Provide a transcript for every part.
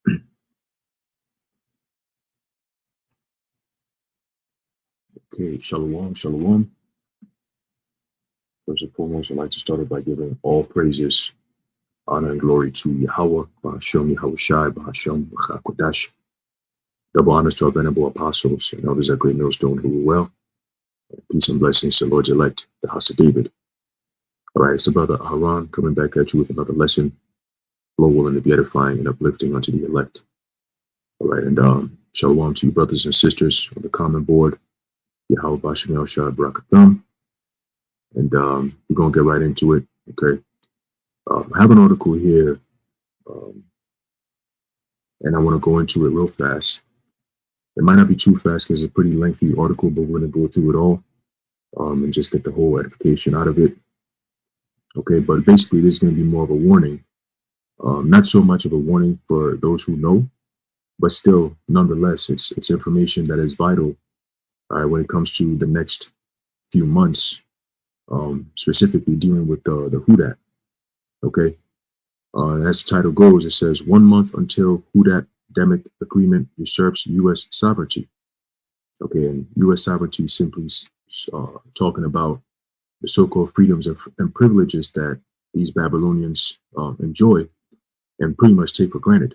Okay, shalom, shalom. First and foremost, I'd like to start it by giving all praises, honor, and glory to Yahweh, Bahashem Yahushai, Bahashem Kodash. Double honors to our venerable apostles and others at Great Millstone who were well. And peace and blessings to Lord's elect, the house of David. All right, it's the brother Haran coming back at you with another lesson. Lord willing to be edifying and uplifting unto the elect. All right, and shalom to you, brothers and sisters on the common board. Yahweh Bahashem Yahushai Barakatham. And we're going to get right into it, okay? I have an article here, and I want to go into it real fast. It might not be too fast because it's a pretty lengthy article, but we're going to go through it all and just get the whole edification out of it. Okay, but basically this is going to be more of a warning. Not so much of a warning for those who know, but still, nonetheless, it's information that is vital when it comes to the next few months, specifically dealing with the Hudat. Okay, as the title goes, it says 1 month until Hudat-Demic agreement usurps U.S. sovereignty. Okay, and U.S. sovereignty simply talking about the so-called freedoms and privileges that these Babylonians enjoy and pretty much take for granted,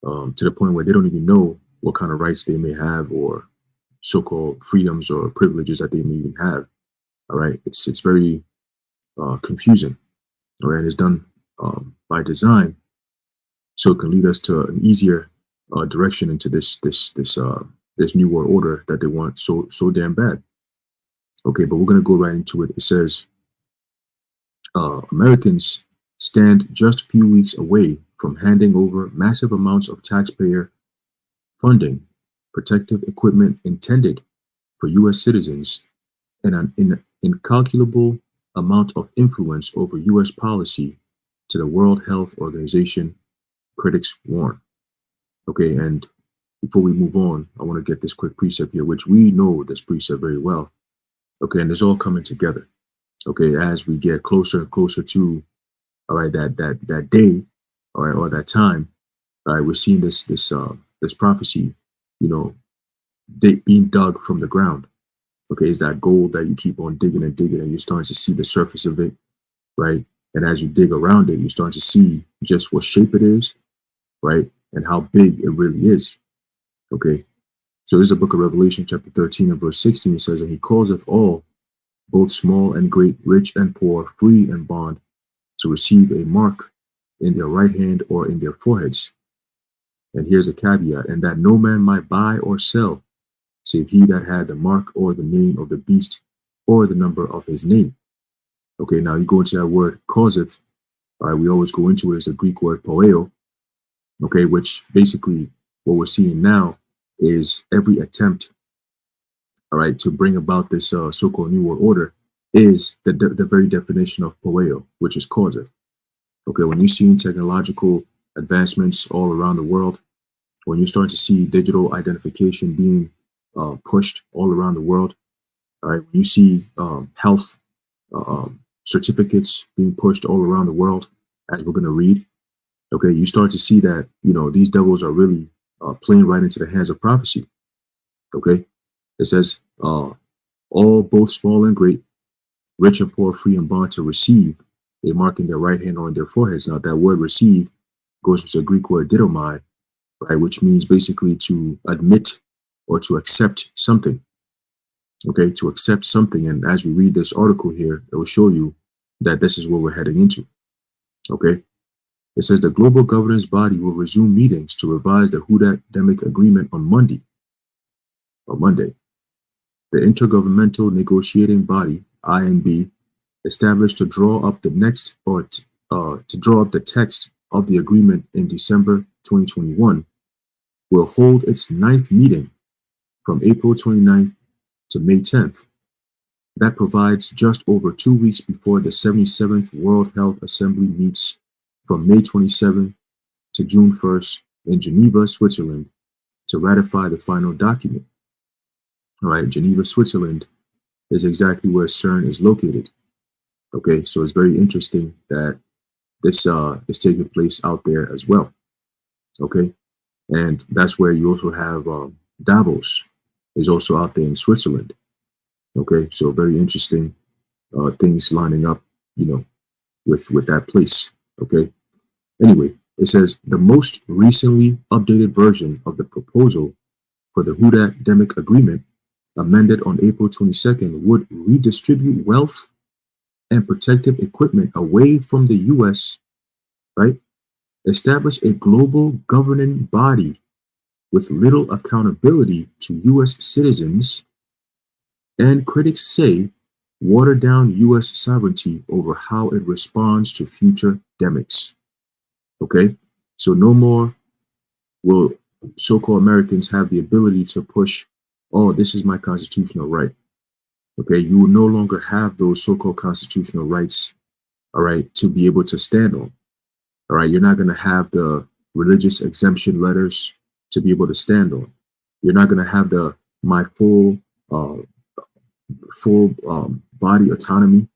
to the point where they don't even know what kind of rights they may have or so-called freedoms or privileges that they may even have. All right, it's very confusing. All right, it's done by design, so it can lead us to an easier direction into this new world order that they want so damn bad. Okay, but we're gonna go right into it. It says Americans stand just a few weeks away from handing over massive amounts of taxpayer funding, protective equipment intended for U.S. citizens, and an incalculable amount of influence over U.S. policy to the World Health Organization, critics warn. Okay, and before we move on, I want to get this quick precept here, which we know this precept very well. Okay, and it's all coming together. Okay, as we get closer and closer to, all right, that day, all right, or that time, all right, we're seeing this prophecy, being dug from the ground. Okay, it's that gold that you keep on digging and digging, and you're starting to see the surface of it, right? And as you dig around it, you're starting to see just what shape it is, right? And how big it really is. Okay, so this is the book of Revelation, chapter 13 and verse 16. It says, and he causeth all, both small and great, rich and poor, free and bond, to receive a mark in their right hand or in their foreheads. And here's a caveat, and that no man might buy or sell, save he that had the mark or the name of the beast or the number of his name. Okay, now you go into that word causeth. All right, we always go into it as the Greek word poeo. Okay, which basically what we're seeing now is every attempt, all right, to bring about this so-called New World Order is the very definition of poeo, which is causeth. Okay, when you see technological advancements all around the world, when you start to see digital identification being pushed all around the world, all right, when you see health certificates being pushed all around the world, as we're going to read, okay, you start to see that, these devils are really playing right into the hands of prophecy. Okay, it says, all, both small and great, rich and poor, free and bond, to receive a mark in their right hand or in their foreheads. Now, that word receive goes into the Greek word didomai, right, which means basically to admit or to accept something. Okay, to accept something. And as we read this article here, it will show you that this is what we're heading into. Okay, it says the global governance body will resume meetings to revise the Hudat-Demic agreement on Monday. The Intergovernmental Negotiating Body, INB, established to draw up the next to draw up the text of the agreement in December 2021, will hold its 9th meeting from April 29th to May 10th. That provides just over 2 weeks before the 77th World Health Assembly meets from May 27th to June 1st in Geneva, Switzerland, to ratify the final document. All right, Geneva, Switzerland is exactly where CERN is located. Okay, so it's very interesting that this is taking place out there as well. Okay, and that's where you also have Davos is also out there in Switzerland. Okay, so very interesting things lining up, you know, with that place. Okay. Anyway, it says the most recently updated version of the proposal for the Huda-Demic Agreement, amended on April 22nd, would redistribute wealth and protective equipment away from the U.S., right? Establish a global governing body with little accountability to U.S. citizens, and critics say water down U.S. sovereignty over how it responds to future demics. Okay, so no more will so-called Americans have the ability to push, oh, this is my constitutional right. Okay, you will no longer have those so-called constitutional rights, all right, to be able to stand on. All right, you're not going to have the religious exemption letters to be able to stand on. You're not going to have the my uh, full body autonomy.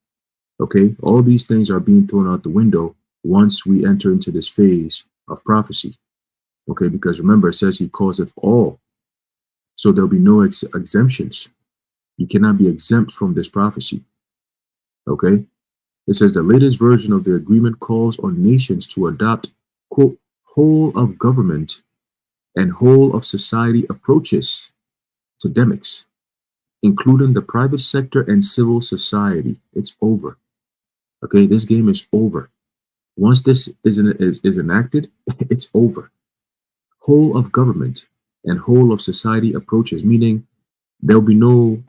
Okay, all these things are being thrown out the window once we enter into this phase of prophecy. Okay, because remember, it says he calls it all. So there'll be no exemptions. You cannot be exempt from this prophecy. Okay, it says the latest version of the agreement calls on nations to adopt, quote, whole of government and whole of society approaches to demics, including the private sector and civil society. It's over. Okay, this game is over. Once this is enacted, it's over. Whole of government and whole of society approaches, meaning there'll be no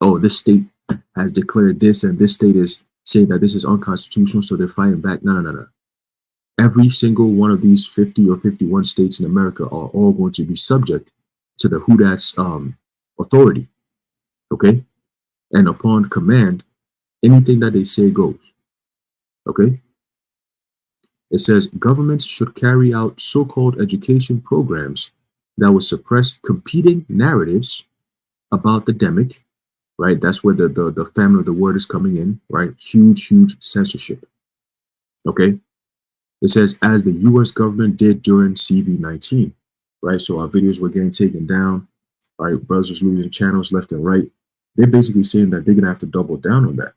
oh, this state has declared this and this state is saying that this is unconstitutional, so they're fighting back. No, no, no, no. Every single one of these 50 or 51 states in America are all going to be subject to the Hudat's authority. Okay, and upon command, anything that they say goes. Okay. It says governments should carry out so-called education programs that will suppress competing narratives about the demic, right? That's where the family of the word is coming in, right? Huge, huge censorship. Okay. It says, as the US government did during CV-19, right? So our videos were getting taken down, right? Brothers losing channels left and right. They're basically saying that they're going to have to double down on that.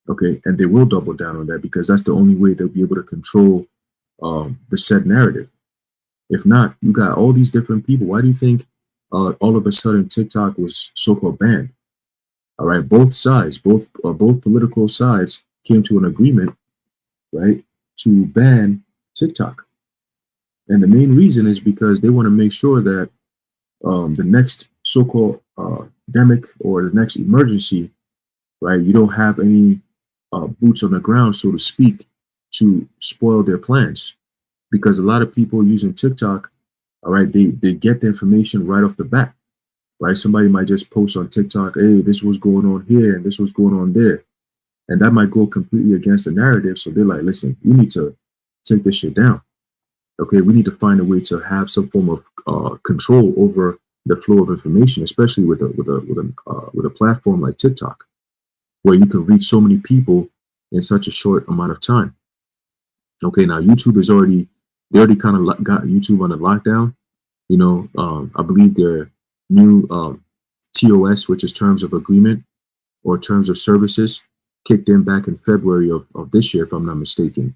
Okay. And they will double down on that because that's the only way they'll be able to control the said narrative. If not, you got all these different people. Why do you think all of a sudden TikTok was so-called banned? All right, both sides, both political sides came to an agreement, right, to ban TikTok. And the main reason is because they want to make sure that the next so-called demic or the next emergency, right, you don't have any boots on the ground, so to speak, to spoil their plans. Because a lot of people using TikTok, all right, they get the information right off the bat, right? Somebody might just post on TikTok, hey, this was going on here and this was going on there. And that might go completely against the narrative. So they're like, listen, we need to take this shit down. Okay, we need to find a way to have some form of control over the flow of information, especially with a platform like TikTok, where you can reach so many people in such a short amount of time. Okay, now YouTube is they already kind of got YouTube on a lockdown. You know, I believe their new TOS, which is terms of agreement or terms of services, kicked in back in February of this year, if I'm not mistaken.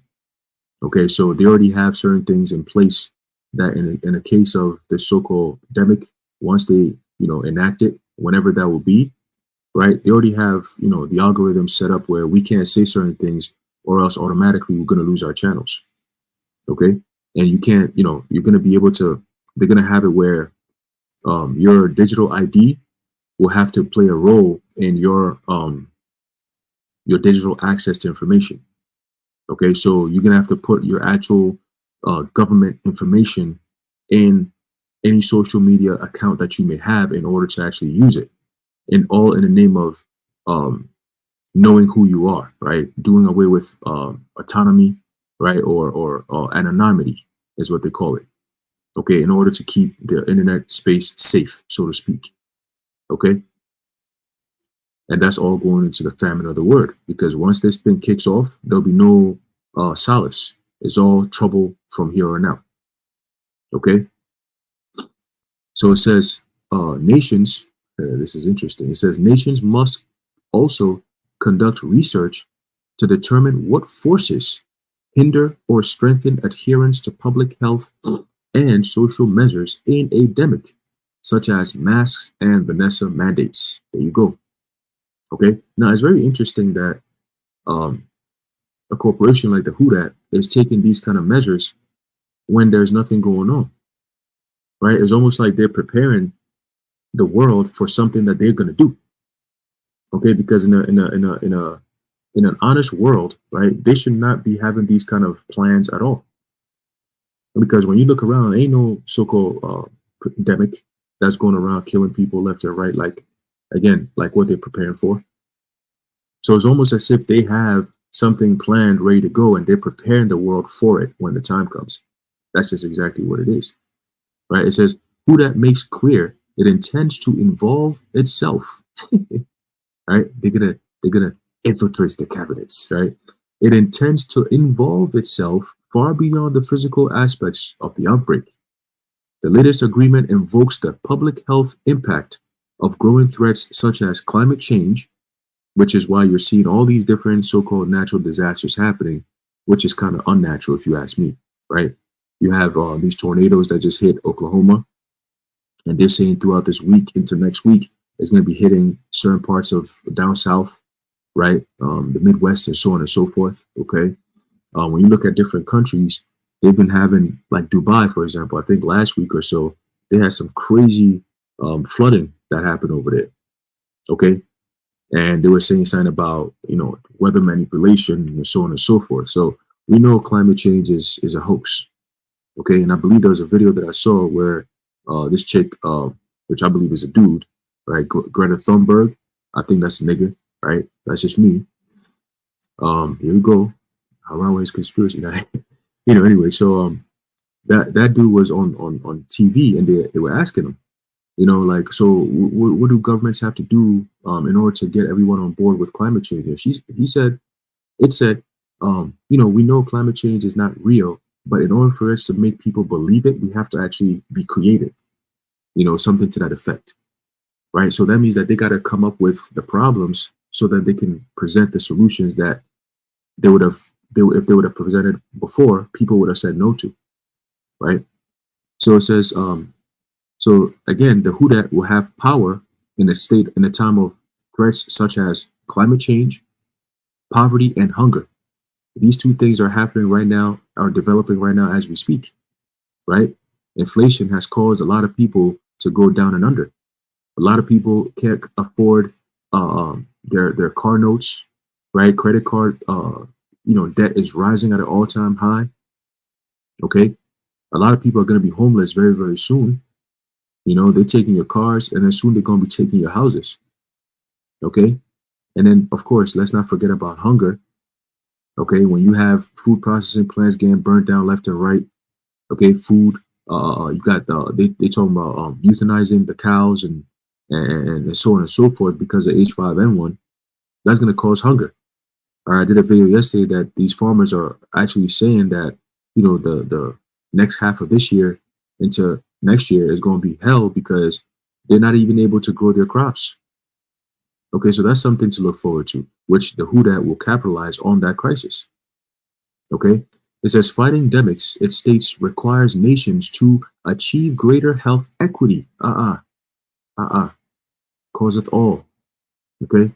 Okay, so they already have certain things in place that in a case of the so-called demic, once they, enact it, whenever that will be, right? They already have, the algorithm set up where we can't say certain things or else automatically we're going to lose our channels. Okay. And you can't, you're going to be able to, they're going to have it where your digital ID will have to play a role in your digital access to information. Okay, so you're gonna have to put your actual government information in any social media account that you may have in order to actually use it, all in the name of knowing who you are, right? Doing away with autonomy, right, or anonymity is what they call it. Okay, in order to keep the internet space safe, so to speak. Okay. And that's all going into the famine of the word, because once this thing kicks off, there'll be no solace. It's all trouble from here on out. Okay. So it says nations, this is interesting. It says nations must also conduct research to determine what forces hinder or strengthen adherence to public health and social measures in a demic, such as masks and Vanessa mandates. There you go. Okay. Now it's very interesting that um, a corporation like the Hudat is taking these kind of measures when there's nothing going on. Right? It's almost like they're preparing the world for something that they're going to do. Okay, because in an honest world, right, they should not be having these kind of plans at all. Because when you look around, ain't no so-called pandemic that's going around killing people left and right. Like again, like what they're preparing for. So it's almost as if they have something planned, ready to go, and they're preparing the world for it when the time comes. That's just exactly what it is, right? It says, "Who that makes clear it intends to involve itself." Right? They're gonna infiltrate the cabinets, right? It intends to involve itself far beyond the physical aspects of the outbreak. The latest agreement invokes the public health impact of growing threats such as climate change, which is why you're seeing all these different so-called natural disasters happening, which is kind of unnatural if you ask me, right? You have these tornadoes that just hit Oklahoma, and they're saying throughout this week into next week, it's going to be hitting certain parts of down south, right? The Midwest and so on and so forth. Okay. When you look at different countries, they've been having, like Dubai, for example, I think last week or so, they had some crazy flooding that happened over there. Okay. And they were saying something about, weather manipulation and so on and so forth. So we know climate change is a hoax. Okay. And I believe there was a video that I saw where this chick, which I believe is a dude, right? Greta Thunberg. I think that's a nigga, right? That's just me. Here we go. Around his conspiracy guy. Anyway, so that dude was on TV, and they were asking him, like, so what do governments have to do in order to get everyone on board with climate change? And it said, we know climate change is not real, but in order for us to make people believe it, we have to actually be creative, something to that effect, right? So that means that they got to come up with the problems so that they can present the solutions that they would have, if they would have presented before, people would have said no to, right? So it says, so again, the Hudat will have power in a time of threats such as climate change, poverty, and hunger. These two things are happening right now, are developing right now as we speak, right? Inflation has caused a lot of people to go down and under. A lot of people can't afford their car notes, right? Credit card, debt is rising at an all-time high. Okay, a lot of people are going to be homeless very, very soon. They're taking your cars, and then soon they're going to be taking your houses. Okay, and then of course, let's not forget about hunger. Okay, when you have food processing plants getting burnt down left and right. Okay, food. You got they talking about euthanizing the cows and so on and so forth because of H5N1. That's going to cause hunger. I did a video yesterday that these farmers are actually saying that the next half of this year into next year is going to be hell because they're not even able to grow their crops. Okay, so that's something to look forward to, which the Hudat will capitalize on that crisis. Okay, it says fighting demics, it states, requires nations to achieve greater health equity. Causeth all. Okay,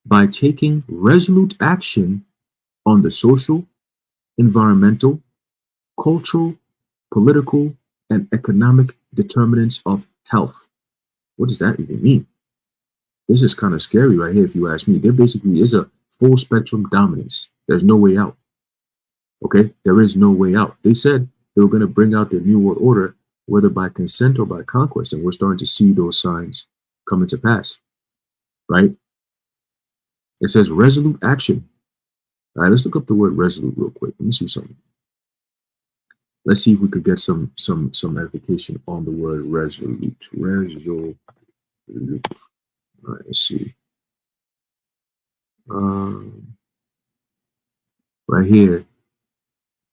by taking resolute action on the social, environmental, cultural, political, and economic determinants of health. What does that even mean? This is kind of scary right here, if you ask me. There basically is a full spectrum dominance. There's no way out. Okay, there is no way out. They said they were going to bring out their new world order, whether by consent or by conquest, and we're starting to see those signs coming to pass. Right? It says resolute action. All right, let's look up the word resolute real quick. Let me see something. Let's see if we could get some edification on the word resolute. Resolute. All right, let's see. Right here,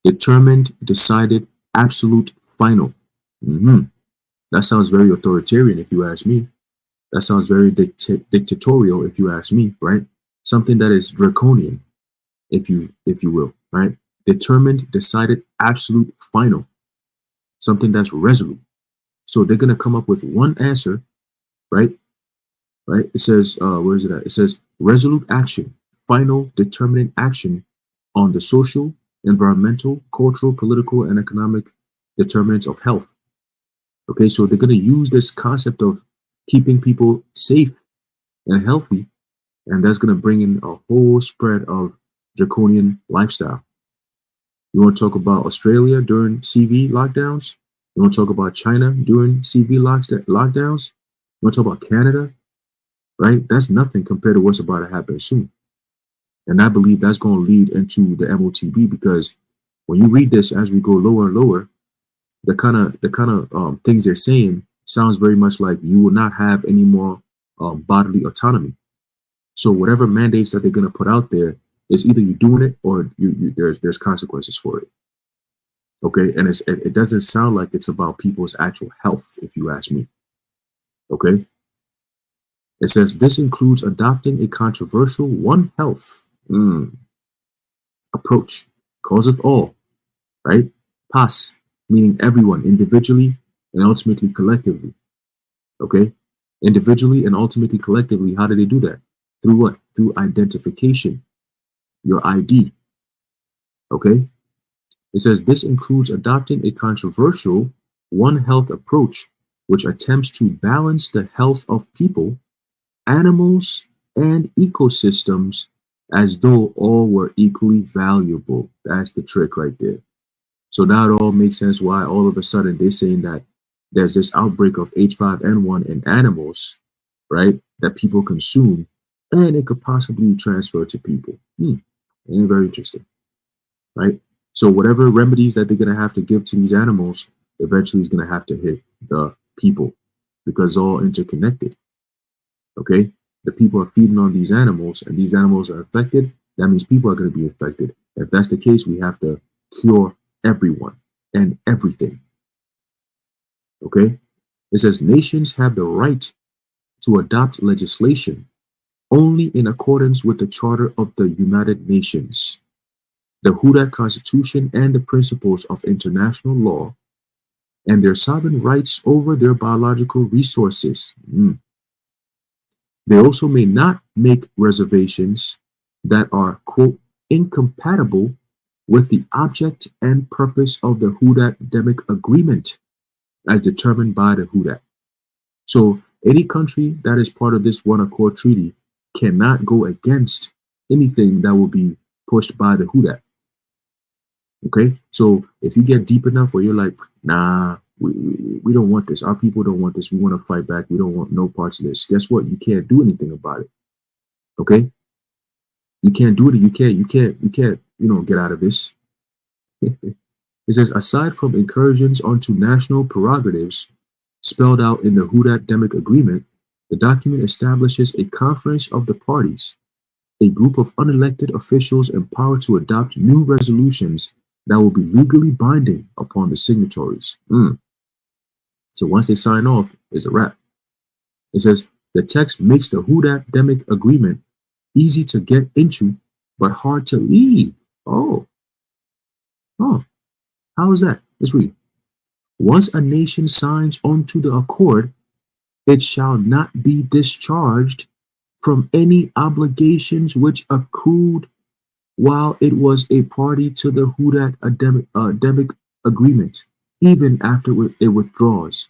Determined, decided, absolute, final. That sounds very authoritarian if you ask me. That sounds very dictatorial if you ask me, right? Something that is draconian, if you will, right? Determined, decided, absolute, final. Something that's resolute. So they're gonna come up with one answer, right? Right? It says, where is it at? It says resolute action, final, determinate action on the social, environmental, cultural, political, and economic determinants of health. Okay, so they're gonna use this concept of keeping people safe and healthy, and that's gonna bring in a whole spread of draconian lifestyle. You want to talk about Australia during CV lockdowns? You want to talk about China during CV lockdowns? You want to talk about Canada? Right? That's nothing compared to what's about to happen soon. And I believe that's going to lead into the MOTB, because when you read this as we go lower and lower, the kind of things they're saying sounds very much like you will not have any more bodily autonomy. So whatever mandates that they're going to put out there, is either you're doing it or there's consequences for it. Okay, and it doesn't sound like it's about people's actual health, if you ask me. Okay, it says this includes adopting a controversial One Health approach, causeth all, right? Pas, meaning everyone, individually and ultimately collectively. Okay, individually and ultimately collectively. How do they do that? Through what? Through identification. Your ID. Okay? It says this includes adopting a controversial One Health approach, which attempts to balance the health of people, animals, and ecosystems as though all were equally valuable. That's the trick right there. So now it all makes sense why all of a sudden they're saying that there's this outbreak of H5N1 in animals, right, that people consume, and it could possibly transfer to people. And very interesting, right? So whatever remedies that they're going to have to give to these animals eventually is going to have to hit the people, because it's all interconnected. Okay, the people are feeding on these animals and these animals are affected. That means people are going to be affected. If that's the case, we have to cure everyone and everything. Okay, it says nations have the right to adopt legislation only in accordance with the Charter of the United Nations, the Huda Constitution, and the principles of international law, and their sovereign rights over their biological resources. They also may not make reservations that are, quote, incompatible with the object and purpose of the Huda-Demic Agreement as determined by the Huda. So any country that is part of this One Accord Treaty cannot go against anything that will be pushed by the Huda. Okay, so if you get deep enough where you're like, nah, we don't want this. Our people don't want this. We want to fight back. We don't want no parts of this. Guess what? You can't do anything about it. Okay, you can't do it. You can't. Get out of this. It says, aside from incursions onto national prerogatives spelled out in the Huda-Demic Agreement, the document establishes a conference of the parties, a group of unelected officials empowered to adopt new resolutions that will be legally binding upon the signatories. So once they sign off, it's a wrap. It says, the text makes the Huda-Demic Agreement easy to get into, but hard to leave. Oh, how is that? Let's read. Once a nation signs onto the accord, it shall not be discharged from any obligations which accrued while it was a party to the Huda-Demic Agreement, even after it withdraws.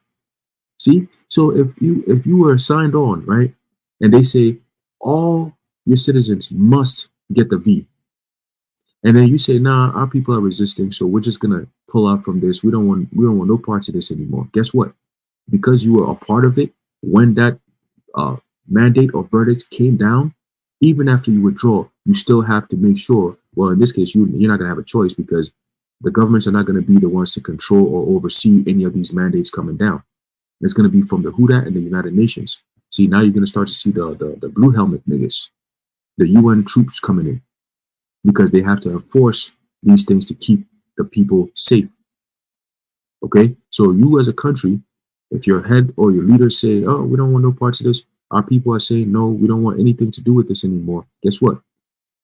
See, so if you were signed on, right, and they say all your citizens must get the V, and then you say, nah, our people are resisting, so we're just gonna pull out from this. We don't want no parts of this anymore. Guess what? Because you were a part of it when that mandate or verdict came down, even after you withdraw, you still have to make sure. Well, in this case, you're not gonna have a choice, because the governments are not gonna be the ones to control or oversee any of these mandates coming down. It's gonna be from the Huda and the United Nations. See, now you're gonna start to see the blue helmet niggas, the UN troops coming in, because they have to enforce these things to keep the people safe. Okay, so you as a country, if your head or your leaders say, "Oh, we don't want no parts of this," our people are saying, "No, we don't want anything to do with this anymore." Guess what?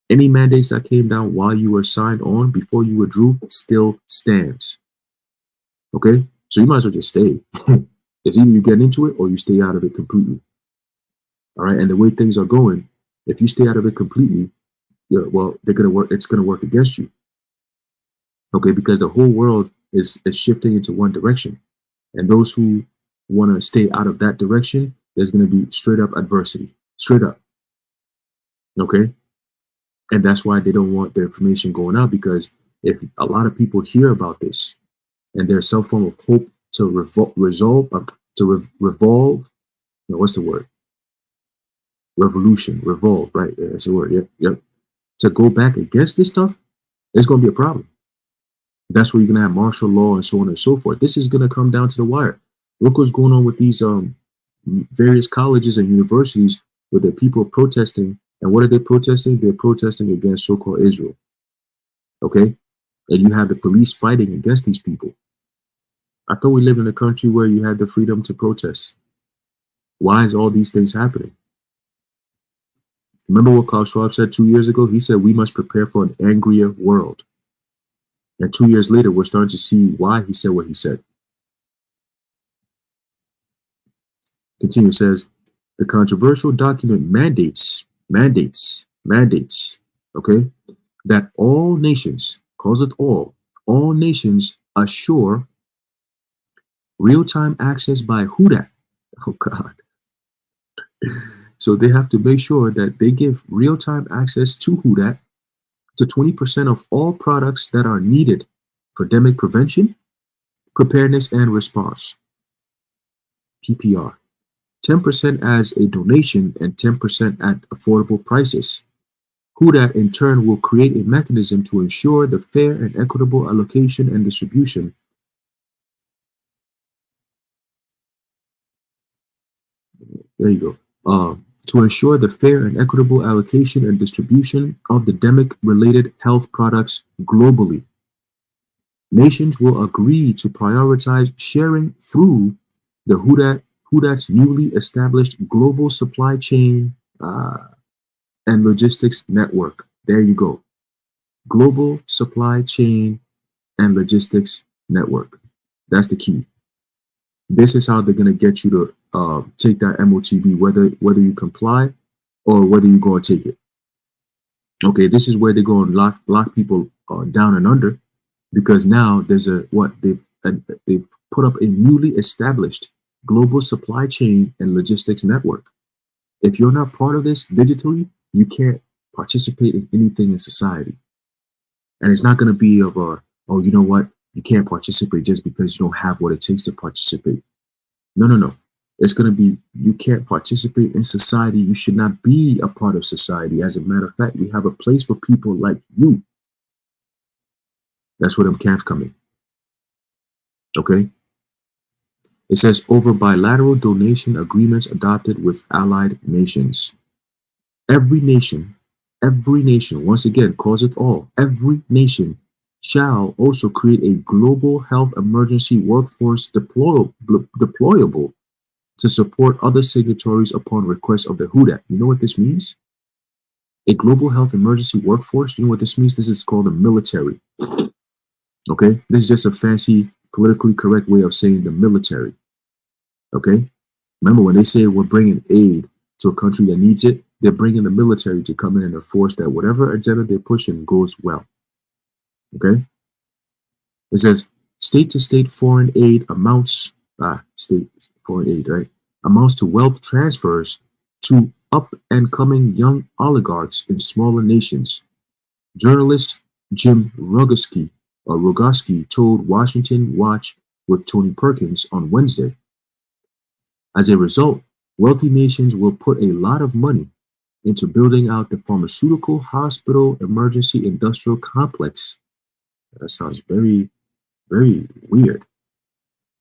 Any mandates that came down while you were signed on before you withdrew still stands. Okay, so you might as well just stay. It's either you get into it or you stay out of it completely. All right, and the way things are going, if you stay out of it completely, yeah, well, they're gonna work. It's gonna work against you. Okay, because the whole world is shifting into one direction, and those who want to stay out of that direction, there's gonna be straight up adversity, straight up. Okay, and that's why they don't want their information going out, because if a lot of people hear about this and there's some form of hope to revolve. No, what's the word? Revolution, revolve, right? Yeah, that's the word. Yep, yep. To go back against this stuff, it's going to be a problem. That's where you're going to have martial law and so on and so forth. This is going to come down to the wire. Look what's going on with these various colleges and universities where the people protesting. And what are they protesting? They're protesting against so-called Israel. Okay? And you have the police fighting against these people. I thought we live in a country where you had the freedom to protest. Why is all these things happening? Remember what Klaus Schwab said 2 years ago? He said we must prepare for an angrier world. And 2 years later, we're starting to see why he said what he said. Continue, says, the controversial document mandates, okay, that all nations, calls it all nations assure real-time access by who dat? Oh, God. So they have to make sure that they give real-time access to who dat to 20% of all products that are needed for pandemic prevention, preparedness, and response. PPR. 10% as a donation and 10% at affordable prices. Who dat in turn will create a mechanism to ensure the fair and equitable allocation and distribution. There you go. To ensure the fair and equitable allocation and distribution of the pandemic-related health products globally. Nations will agree to prioritize sharing through the who dat's newly established global supply chain and logistics network. There you go. Global supply chain and logistics network. That's the key. This is how they're going to get you to take that MOTB, whether you comply or whether you go and take it. Okay, this is where they go and lock people down and under, because now there's they've put up a newly established global supply chain and logistics network. If you're not part of this digitally, you can't participate in anything in society. And it's not going to be of oh, you know what? You can't participate just because you don't have what it takes to participate. No. It's going to be, you can't participate in society. You should not be a part of society. As a matter of fact, we have a place for people like you. That's where them camps come in. Okay? It says over bilateral donation agreements adopted with allied nations. Every nation, once again, calls it all, every nation shall also create a global health emergency workforce deployable to support other signatories upon request of the WHO. You know what this means? A global health emergency workforce. You know what this means? This is called the military. Okay? This is just a fancy, politically correct way of saying the military. Okay? Remember when they say we're bringing aid to a country that needs it, they're bringing the military to come in and enforce that whatever agenda they're pushing goes well. Okay? It says state-to-state foreign aid amounts, state foreign aid, right? Amounts to wealth transfers to up-and-coming young oligarchs in smaller nations. Journalist Jim Rogoski told Washington Watch with Tony Perkins on Wednesday. As a result, wealthy nations will put a lot of money into building out the pharmaceutical hospital emergency industrial complex. That sounds very, very weird.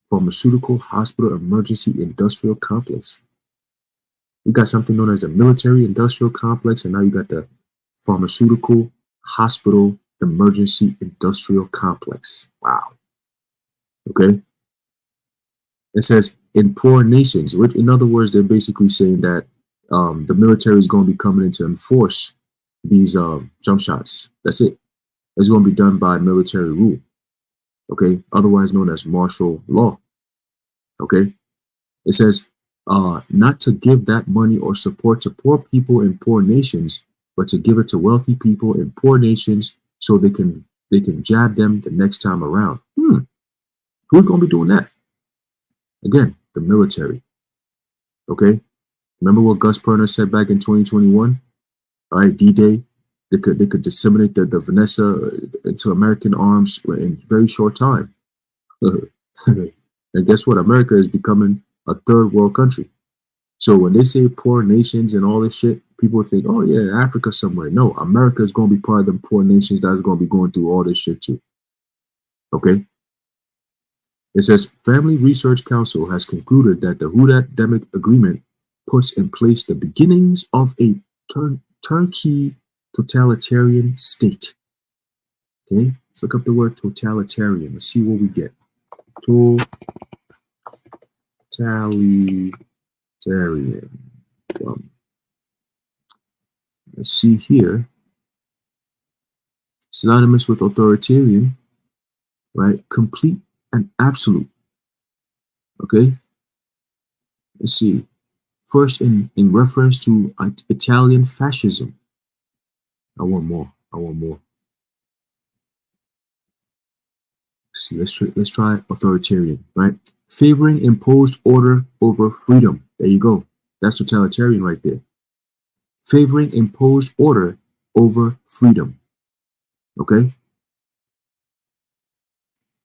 Pharmaceutical hospital emergency industrial complex. You got something known as a military industrial complex, and now you got the pharmaceutical hospital emergency industrial complex. Wow. Okay. It says in poor nations, which in other words, they're basically saying that the military is going to be coming in to enforce these jump shots. That's it. It's going to be done by military rule. Okay. Otherwise known as martial law. Okay. It says not to give that money or support to poor people in poor nations, but to give it to wealthy people in poor nations so they can jab them the next time around. Who's going to be doing that? Again, the military. Okay. Remember what Gus Perner said back in 2021? All right, D-Day. They could disseminate the Vanessa into American arms in a very short time. And guess what? America is becoming a third world country. So when they say poor nations and all this shit, people think, oh yeah, Africa somewhere. No, America is going to be part of them poor nations that is going to be going through all this shit too. Okay. It says Family Research Council has concluded that the Hudademic Agreement puts in place the beginnings of a turnkey totalitarian state. Okay, let's look up the word totalitarian. Let's see what we get. Totalitarian. Let's see here. Synonymous with authoritarian, right? Complete and absolute. Okay. Let's see. First, in reference to Italian fascism. I want more. Let's see. Let's try authoritarian. Right. Favoring imposed order over freedom. There you go. That's totalitarian right there. Favoring imposed order over freedom. Okay.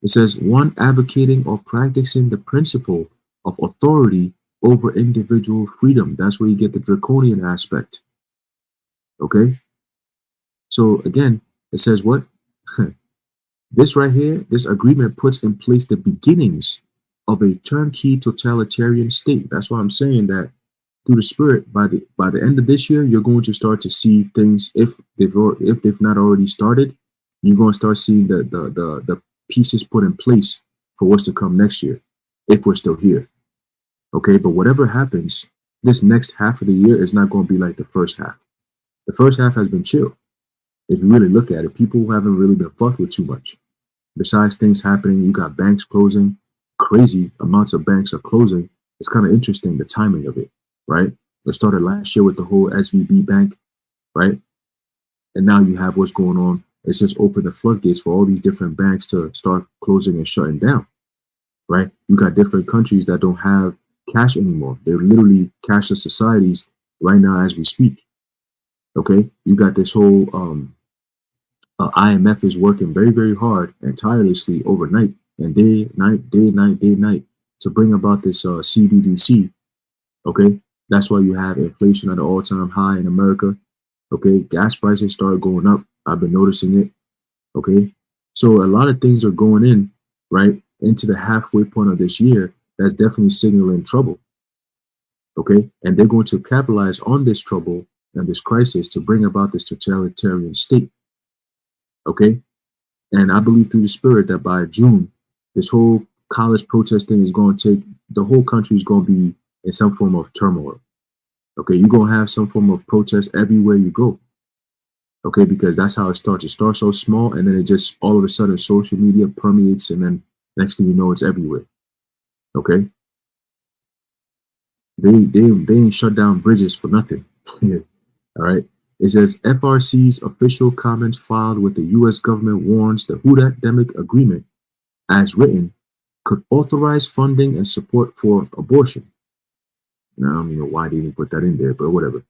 It says one advocating or practicing the principle of authority over individual freedom. That's where you get the draconian aspect. Okay. So again, it says what? This right here, this agreement puts in place the beginnings of a turnkey totalitarian state. That's why I'm saying that through the spirit, by the end of this year, you're going to start to see things. If they've not already started, you're going to start seeing the pieces put in place for what's to come next year, if we're still here. Okay, but whatever happens, this next half of the year is not going to be like the first half. The first half has been chill. If you really look at it, people haven't really been fucked with too much. Besides things happening, you got banks closing, crazy amounts of banks are closing. It's kind of interesting, the timing of it, right? It started last year with the whole SVB bank, right? And now you have what's going on. It's just opened the floodgates for all these different banks to start closing and shutting down, right? You got different countries that don't have cash anymore. They're literally cashless societies right now as we speak. Okay, you got this whole IMF is working very, very hard and tirelessly overnight and day, night to bring about this CBDC. Okay, that's why you have inflation at an all-time high in America. Okay, gas prices started going up. I've been noticing it. Okay, so a lot of things are going in right into the halfway point of this year. That's definitely signaling trouble. Okay, and they're going to capitalize on this trouble and this crisis to bring about this totalitarian state. Okay, and I believe through the spirit that by June, this whole college protest thing is going to take, the whole country is going to be in some form of turmoil. Okay, you're going to have some form of protest everywhere you go. Okay, because that's how it starts. It starts so small, and then it just all of a sudden social media permeates, and then next thing you know, it's everywhere. Okay, they ain't shut down bridges for nothing. All right. It says FRC's official comment filed with the U.S. government warns the Hudademic Agreement, as written, could authorize funding and support for abortion. Now, I don't even know why they didn't put that in there, but whatever.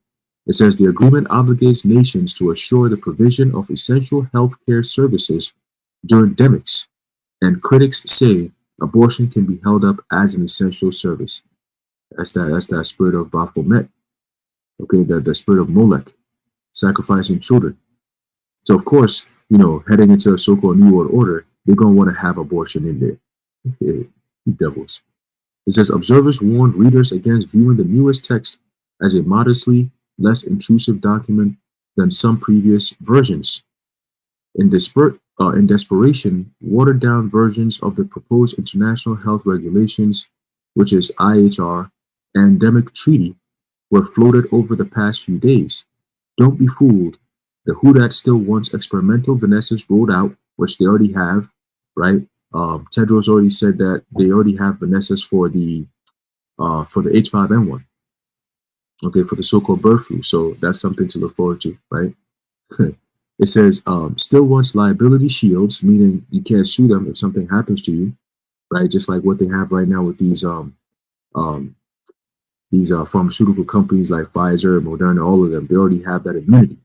It says the agreement obligates nations to assure the provision of essential health care services during demics, and critics say abortion can be held up as an essential service. That's that spirit of Baphomet. Okay, the spirit of Molech, sacrificing children. So of course, heading into a so-called New World Order, they're gonna want to have abortion in there. You devils. It says observers warned readers against viewing the newest text as a modestly less intrusive document than some previous versions. In desperation, watered-down versions of the proposed international health regulations, which is IHR, Endemic Treaty, were floated over the past few days. Don't be fooled. The WHO that still wants experimental Vanessas rolled out, which they already have, right? Tedros already said that they already have Vanessas for the H5N1, okay, for the so-called bird flu. So that's something to look forward to, right? It says still wants liability shields, meaning you can't sue them if something happens to you, right? Just like what they have right now with these pharmaceutical companies like Pfizer, Moderna, all of them. They already have that immunity.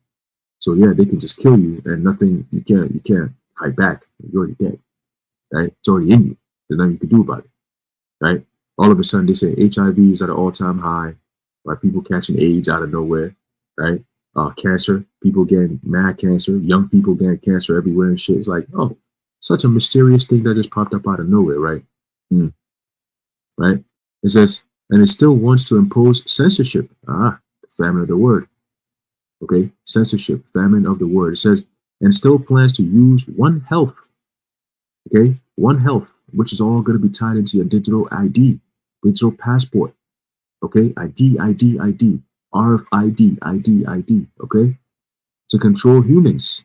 So yeah, they can just kill you and nothing. You can't fight back. You're already dead, right? It's already in you. There's nothing you can do about it, right? All of a sudden, they say HIV is at an all-time high, right? People catching AIDS out of nowhere, right? Cancer, people getting mad cancer, young people getting cancer everywhere and shit. It's like, oh, such a mysterious thing that just popped up out of nowhere, right? Right? It says, and it still wants to impose censorship. The famine of the word. Okay, censorship, famine of the word. It says, and still plans to use One Health. Okay, One Health, which is all going to be tied into your digital ID, digital passport. Okay, ID, RFID, ID, okay, to control humans,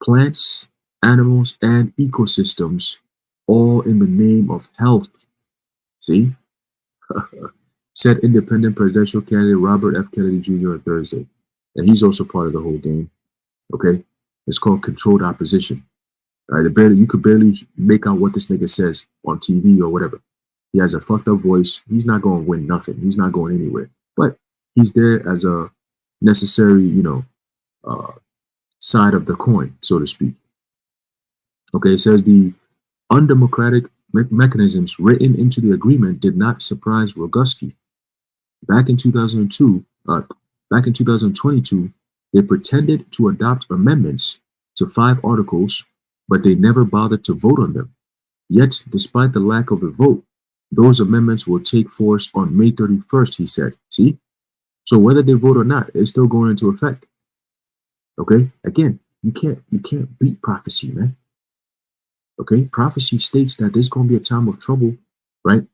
plants, animals, and ecosystems, all in the name of health. See? Said independent presidential candidate Robert F. Kennedy Jr. on Thursday. And he's also part of the whole game. Okay? It's called controlled opposition. All right, you could barely make out what this nigga says on TV or whatever. He has a fucked up voice. He's not going to win nothing. He's not going anywhere. But he's there as a necessary, side of the coin, so to speak. Okay, it says the undemocratic mechanisms written into the agreement did not surprise Roguski. Back in 2022, they pretended to adopt amendments to 5 articles, but they never bothered to vote on them. Yet, despite the lack of a vote, those amendments will take force on May 31st, he said. See? So whether they vote or not, it's still going into effect. Okay? Again, you can't beat prophecy, man. Okay? Prophecy states that there's going to be a time of trouble, right?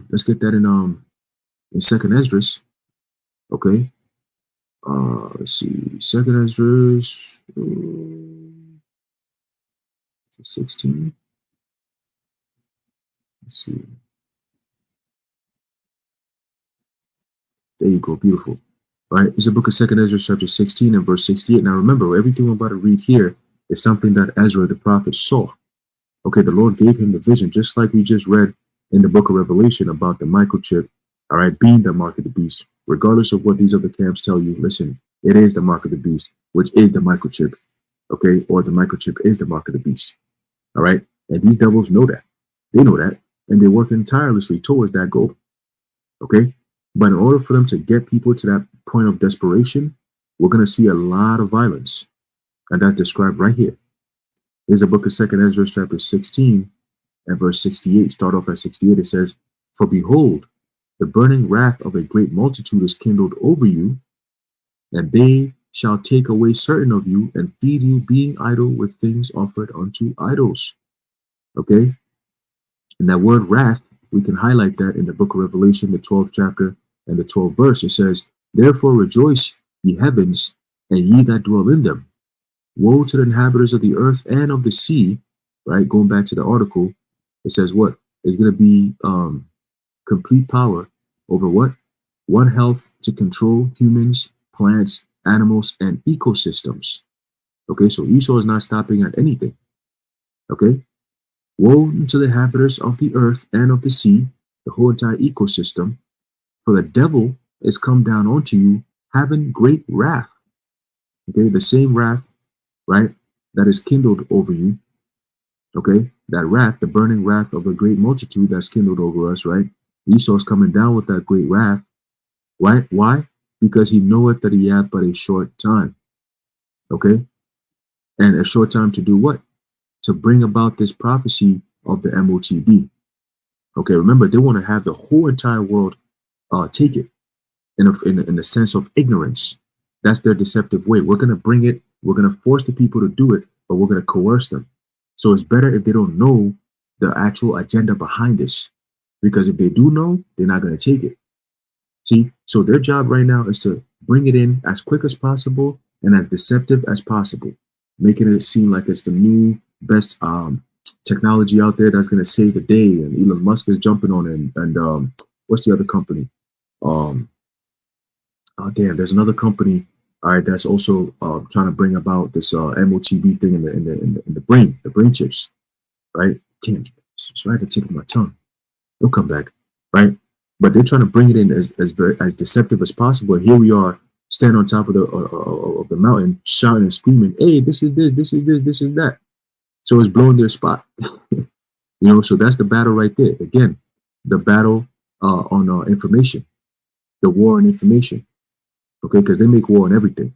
Let's get that in Second Esdras. Okay? Let's see. Second Esdras 16. Let's see. There you go, beautiful. Right? It's a book of Second Ezra, chapter 16 and verse 68. Now remember, everything we're about to read here is something that Ezra the prophet saw. Okay, the Lord gave him the vision, just like we just read in the book of Revelation about the microchip, all right, being the mark of the beast. Regardless of what these other camps tell you, listen, it is the mark of the beast, which is the microchip, okay, or the microchip is the mark of the beast, all right? And these devils know that. They know that, and they're working tirelessly towards that goal, okay? But in order for them to get people to that point of desperation, we're going to see a lot of violence. And that's described right here. There's a book of Second Ezra, chapter 16 and verse 68. Start off at 68. It says, for behold, the burning wrath of a great multitude is kindled over you, and they shall take away certain of you and feed you, being idle with things offered unto idols. Okay? And that word wrath, we can highlight that in the book of Revelation, the 12th chapter and the 12th verse. It says, therefore rejoice, ye heavens, and ye that dwell in them. Woe to the inhabitants of the earth and of the sea, right? Going back to the article, it says what? It's going to be complete power over what? One Health to control humans, plants, animals, and ecosystems. Okay, so Esau is not stopping at anything. Okay? Woe to the inhabitants of the earth and of the sea, the whole entire ecosystem, for the devil is come down onto you, having great wrath. Okay, the same wrath, right, that is kindled over you. Okay, that wrath, the burning wrath of a great multitude that's kindled over us, right? Esau's coming down with that great wrath. Right? Why? Because he knoweth that he hath but a short time. Okay? And a short time to do what? To bring about this prophecy of the MOTB. Okay, remember, they want to have the whole entire world take it in the sense of ignorance. That's their deceptive way. We're going to bring it. We're going to force the people to do it but we're going to coerce them. So it's better if they don't know the actual agenda behind this, because if they do know, they're not going to take it. See, so their job right now is to bring it in as quick as possible and as deceptive as possible, making it seem like it's the new best technology out there that's going to save the day. And Elon Musk is jumping on it. And what's the other company? Oh, damn, there's another company. All right, that's also trying to bring about this MOTB thing in the brain chips, right? Damn, it's right at the tip of my tongue. It'll come back, right? But they're trying to bring it in as deceptive as possible. Here we are, standing on top of the mountain, shouting and screaming, "Hey, this is this, this is this, this is that." So it's blowing their spot, you know. So that's the battle right there. Again, the battle on information, the war on information. Okay, because they make war on everything.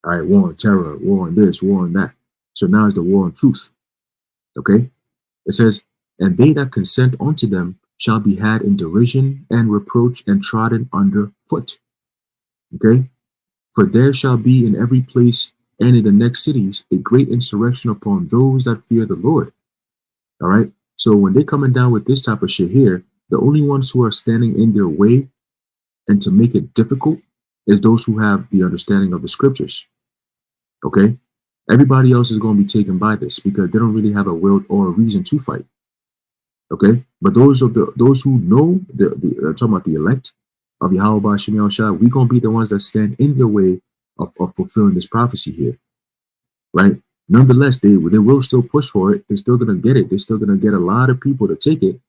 All right, war on terror, war on this, war on that. So now it's the war on truth. Okay, it says, "And they that consent unto them shall be had in derision and reproach and trodden under foot." Okay, "For there shall be in every place and in the next cities a great insurrection upon those that fear the Lord." All right, so when they're coming down with this type of shit here, the only ones who are standing in their way and to make it difficult is those who have the understanding of the scriptures. Okay, everybody else is going to be taken by this because they don't really have a will or a reason to fight. Okay, but those who know I'm talking about the elect of Yahweh Shem Shah, we're gonna be the ones that stand in the way of fulfilling this prophecy here, right? Nonetheless, they will still push for it. They're still gonna get it. They're still gonna get a lot of people to take it,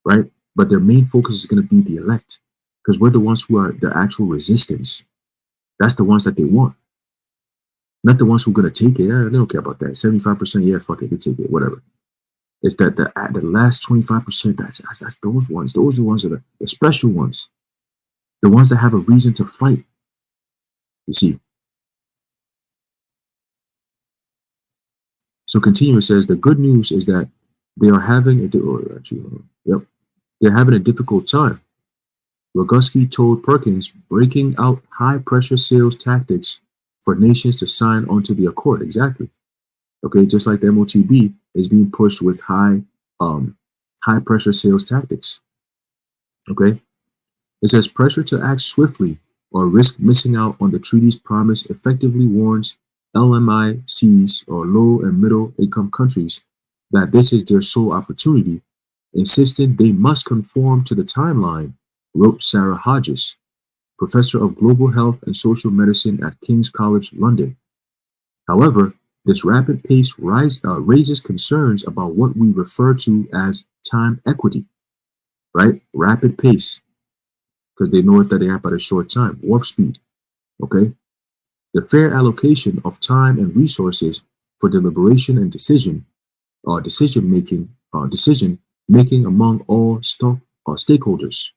right? But their main focus is gonna be the elect, because we're the ones who are the actual resistance. That's the ones that they want, not the ones who are gonna take it. They don't care about that. 75%, yeah, fuck it, they take it, whatever. It's that the last 25%, that's those ones. Those are the ones that are the special ones, the ones that have a reason to fight. You see. So continue. It says the good news is that they are having they're having a difficult time. Roguski told Perkins, breaking out high pressure sales tactics for nations to sign onto the accord. Exactly. Okay, just like the MOTB is being pushed with high pressure sales tactics. Okay, it says pressure to act swiftly or risk missing out on the treaty's promise effectively warns LMICs or low and middle income countries that this is their sole opportunity, insisted they must conform to the timeline, wrote Sarah Hodges, professor of global health and social medicine at King's College London. However, this rapid pace raises concerns about what we refer to as time equity, right? Rapid pace, because they know that they have at a short time, warp speed, okay? The fair allocation of time and resources for deliberation and decision making among all stakeholders.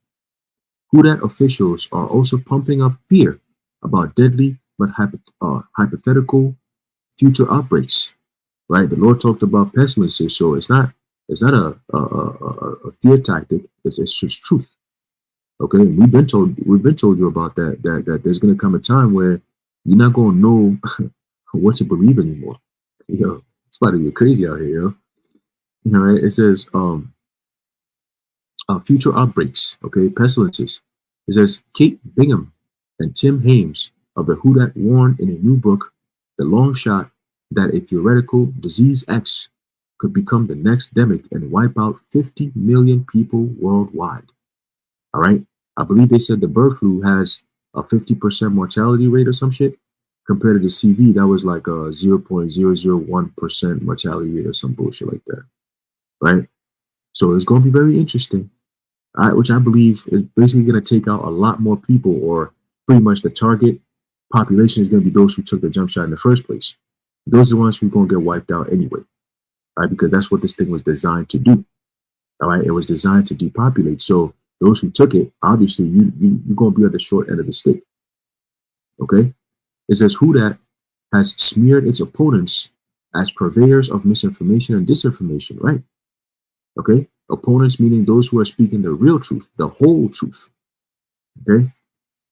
Houdat officials are also pumping up fear about deadly but hypothetical future outbreaks, right? The Lord talked about pestilences, so it's not a fear tactic. It's just truth. Okay, we've been told you about that there's going to come a time where you're not going to know what to believe anymore. You know, it's about to get crazy out here, yo. You know, right? It says future outbreaks. Okay, pestilences. It says Kate Bingham and Tim Hames of the Houdat warn in a new book, The Long Shot, that a theoretical disease X could become the next demic and wipe out 50 million people worldwide. All right. I believe they said the bird flu has a 50% mortality rate or some shit compared to the CV. That was like a 0.001% mortality rate or some bullshit like that. Right. So it's going to be very interesting. Which I believe is basically going to take out a lot more people, or pretty much the target population is going to be those who took the jump shot in the first place. Those are the ones who are going to get wiped out anyway, right? Because that's what this thing was designed to do. All right, it was designed to depopulate. So those who took it, obviously, you're going to be at the short end of the stick. Okay, it says Houdat has smeared its opponents as purveyors of misinformation and disinformation, right? Okay, opponents meaning those who are speaking the real truth, the whole truth. Okay,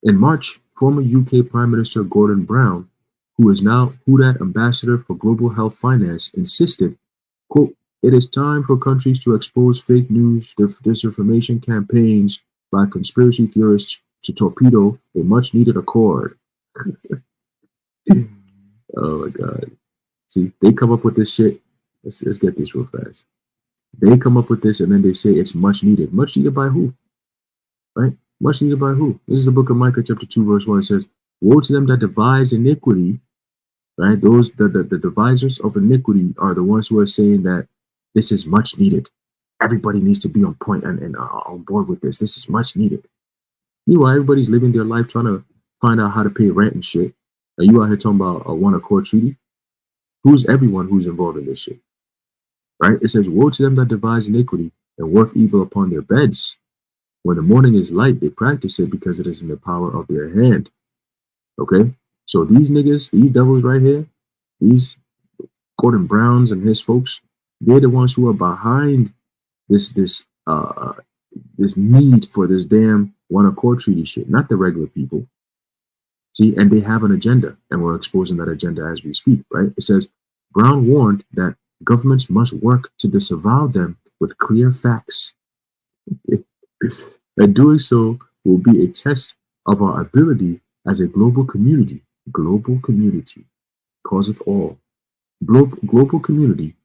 in March, former UK Prime Minister Gordon Brown, who is now Hudat ambassador for global health finance, insisted, quote, it is time for countries to expose fake news, disinformation campaigns by conspiracy theorists to torpedo a much needed accord. Oh my God. See, they come up with this shit. Let's get this real fast. They come up with this and then they say it's much needed. Much needed by who? Right? Much needed by who? This is the book of Micah, chapter 2, verse 1. It says, woe to them that devise iniquity, right? Those, the devisers of iniquity are the ones who are saying that this is much needed. Everybody needs to be on point and on board with this. This is much needed. Meanwhile, everybody's living their life trying to find out how to pay rent and shit. Are you out here talking about a one accord treaty? Who's everyone who's involved in this shit? Right? It says, woe to them that devise iniquity and work evil upon their beds. When the morning is light, they practice it because it is in the power of their hand. Okay? So these niggas, these devils right here, these Gordon Browns and his folks, they're the ones who are behind this need for this damn one accord treaty shit, not the regular people. See, and they have an agenda, and we're exposing that agenda as we speak, right? It says, Brown warned that governments must work to disavow them with clear facts. And doing so will be a test of our ability as a global community, causeth all, global community,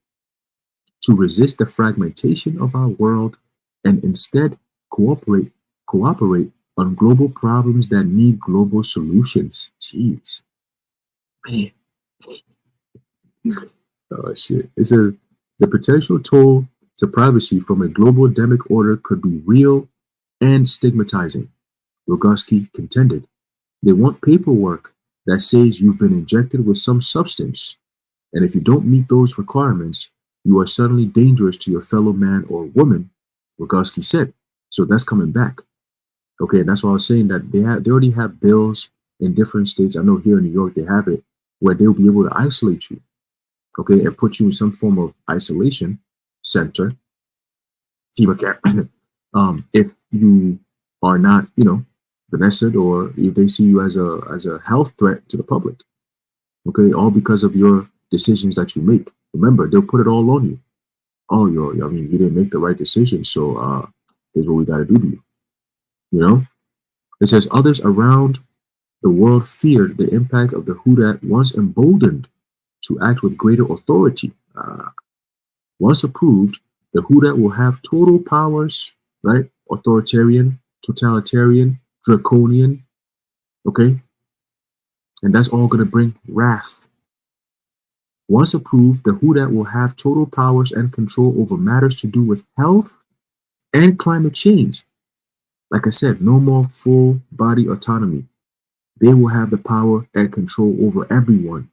to resist the fragmentation of our world and instead cooperate on global problems that need global solutions. Jeez. Man. Oh, shit. It says, the potential toll to privacy from a global demic order could be real and stigmatizing. Rogoski contended. They want paperwork that says you've been injected with some substance, and if you don't meet those requirements, you are suddenly dangerous to your fellow man or woman, Rogoski said. So that's coming back. Okay, and that's why I was saying that they already have bills in different states. I know here in New York they have it where they'll be able to isolate you, okay, and put you in some form of isolation center, FEMA care, if you are not, Vanessa, or if they see you as a health threat to the public. Okay, all because of your decisions that you make. Remember, they'll put it all on you. Oh, you didn't make the right decision, so here's what we got to do to you. It says others around the world feared the impact of the Hudat once emboldened to act with greater authority. Once approved, the Hudat will have total powers, right? Authoritarian, totalitarian, draconian, okay? And that's all going to bring wrath. Once approved, the Hudat will have total powers and control over matters to do with health and climate change. Like I said, no more full body autonomy. They will have the power and control over everyone.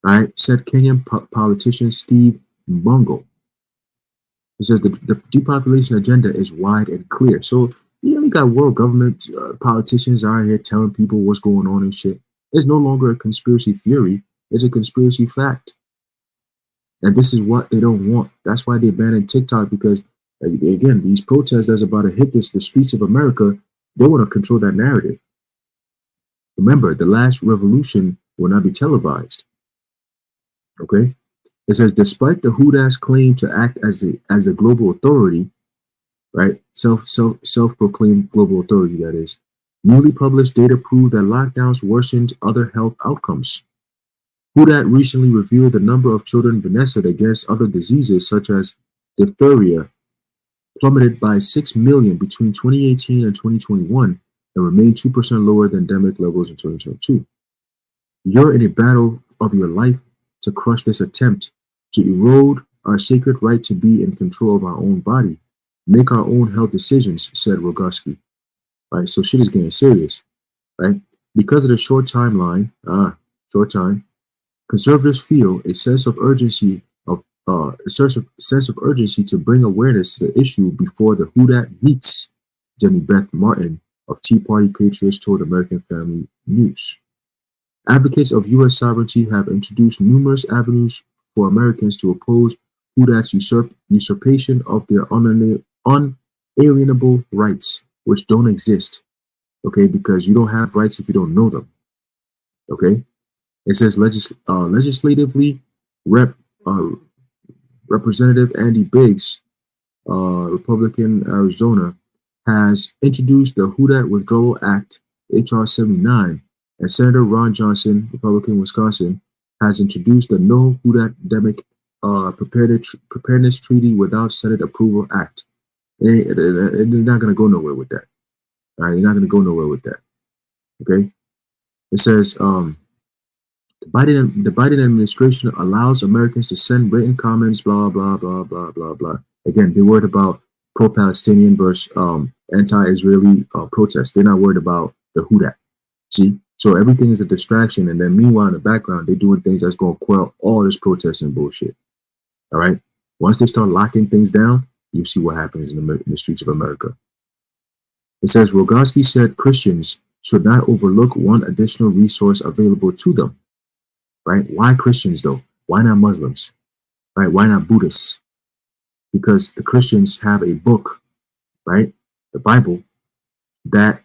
All right, said Kenyan politician Steve Mbongo. He says the depopulation agenda is wide and clear. So, you got world government politicians out here telling people what's going on and shit. It's no longer a conspiracy theory. It's a conspiracy fact. And this is what they don't want. That's why they're banning TikTok, because, again, these protests that's about to hit the streets of America, they want to control that narrative. Remember, the last revolution will not be televised. Okay? It says, despite the Hudat's claim to act as a global authority, right? Self-proclaimed global authority, that is. Newly published data prove that lockdowns worsened other health outcomes. Hudat recently revealed the number of children Vanessa against other diseases such as diphtheria plummeted by 6 million between 2018 and 2021 and remained 2% lower than endemic levels in 2022. You're in a battle of your life to crush this attempt to erode our sacred right to be in control of our own body, make our own health decisions, said Rogoski. Right, so shit is getting serious, right? Because of the short timeline, conservatives feel a sense of urgency to bring awareness to the issue before the Hudat meets, Jenny Beth Martin of Tea Party Patriots told American Family News. Advocates of U.S. sovereignty have introduced numerous avenues for Americans to oppose Hudat's usurpation of their unalienable rights, which don't exist, okay, because you don't have rights if you don't know them. Okay, it says legislatively, Rep uh, Representative Andy Biggs, Republican Arizona, has introduced the Hudat Withdrawal Act, HR 79, and Senator Ron Johnson, Republican Wisconsin, has introduced the No Hudat Preparedness Treaty Without Senate Approval Act. They're not going to go nowhere with that. All right, you're not going to go nowhere with that. Okay, it says the Biden administration allows Americans to send written comments, blah blah blah blah blah blah. Again, they're worried about pro-Palestinian versus anti-Israeli protests. They're not worried about the Hudat. See, so everything is a distraction, and then meanwhile in the background they're doing things that's going to quell all this protesting bullshit. All right. Once they start locking things down, you see what happens in the streets of America. It says Rogoski said Christians should not overlook one additional resource available to them. Right? Why Christians though? Why not Muslims? Right? Why not Buddhists? Because the Christians have a book, right? The Bible that,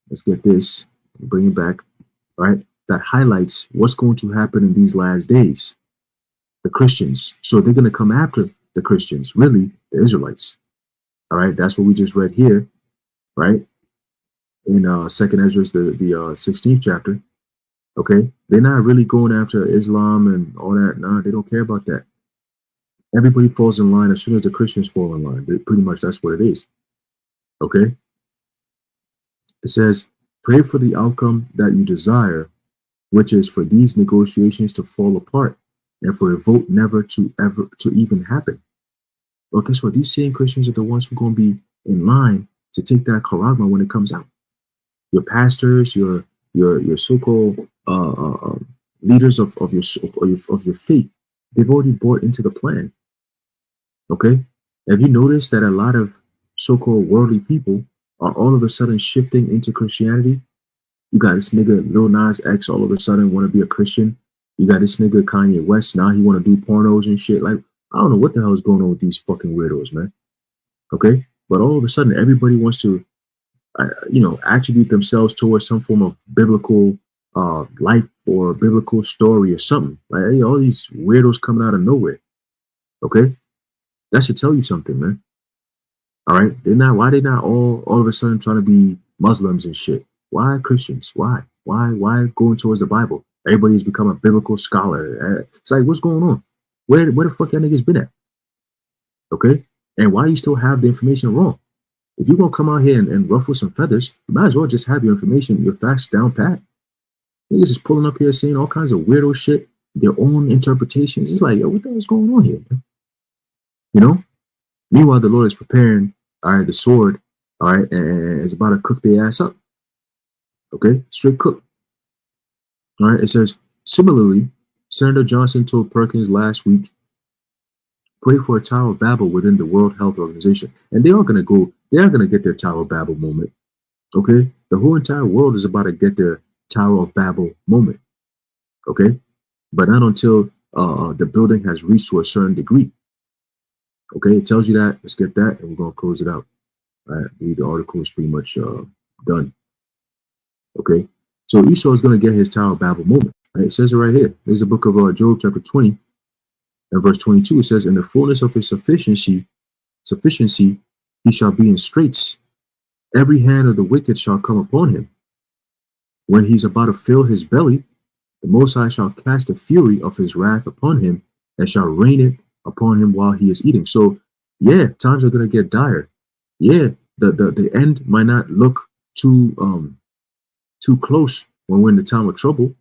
let's get this, bring it back, right? That highlights what's going to happen in these last days. The Christians. So they're going to come after the Christians, really, the Israelites. All right, that's what we just read here, right? In Second Ezra, the 16th chapter. Okay, they're not really going after Islam and all that. No, they don't care about that. Everybody falls in line as soon as the Christians fall in line. Pretty much that's what it is. Okay. It says, pray for the outcome that you desire, which is for these negotiations to fall apart and for a vote never to even happen. Well, guess what? These same Christians are the ones who are going to be in line to take that charagma when it comes out. Your pastors, your so-called leaders of your faith, they've already bought into the plan. Okay, have you noticed that a lot of so-called worldly people are all of a sudden shifting into Christianity? You got this nigga Lil Nas X all of a sudden want to be a Christian. You got this nigga Kanye West now he want to do pornos and shit. Like, I don't know what the hell is going on with these fucking weirdos, man. Okay, but all of a sudden everybody wants to attribute themselves towards some form of biblical life or biblical story or something. Like, hey, all these weirdos coming out of nowhere. Okay, that should tell you something, man. All right, why they not all of a sudden trying to be Muslims and shit? Why Christians? Why going towards the Bible? Everybody's become a biblical scholar. It's like, what's going on? Where the fuck that niggas been at? Okay, and why you still have the information wrong? If you're gonna come out here and ruffle some feathers, you might as well just have your information, your facts down pat. Niggas is pulling up here saying all kinds of weirdo shit, their own interpretations. It's like, yo, what the hell is going on here, man? You know? Meanwhile, the Lord is preparing, all right, the sword, all right, and it's about to cook their ass up. Okay? Straight cook. All right, it says, similarly, Senator Johnson told Perkins last week, pray for a Tower of Babel within the World Health Organization. And they are going to get their Tower of Babel moment. Okay? The whole entire world is about to get their Tower of Babel moment. Okay? But not until the building has reached to a certain degree. Okay? It tells you that. Let's get that, and we're going to close it out. All right? The article is pretty much done. Okay? So Esau is going to get his Tower of Babel moment. Right? It says it right here. There's the book of Job chapter 20. And verse 22, it says, in the fullness of his sufficiency, he shall be in straits. Every hand of the wicked shall come upon him. When he's about to fill his belly, the Most High shall cast the fury of his wrath upon him and shall rain it upon him while he is eating. So, yeah, times are going to get dire. Yeah, the end might not look too close when we're in the time of trouble.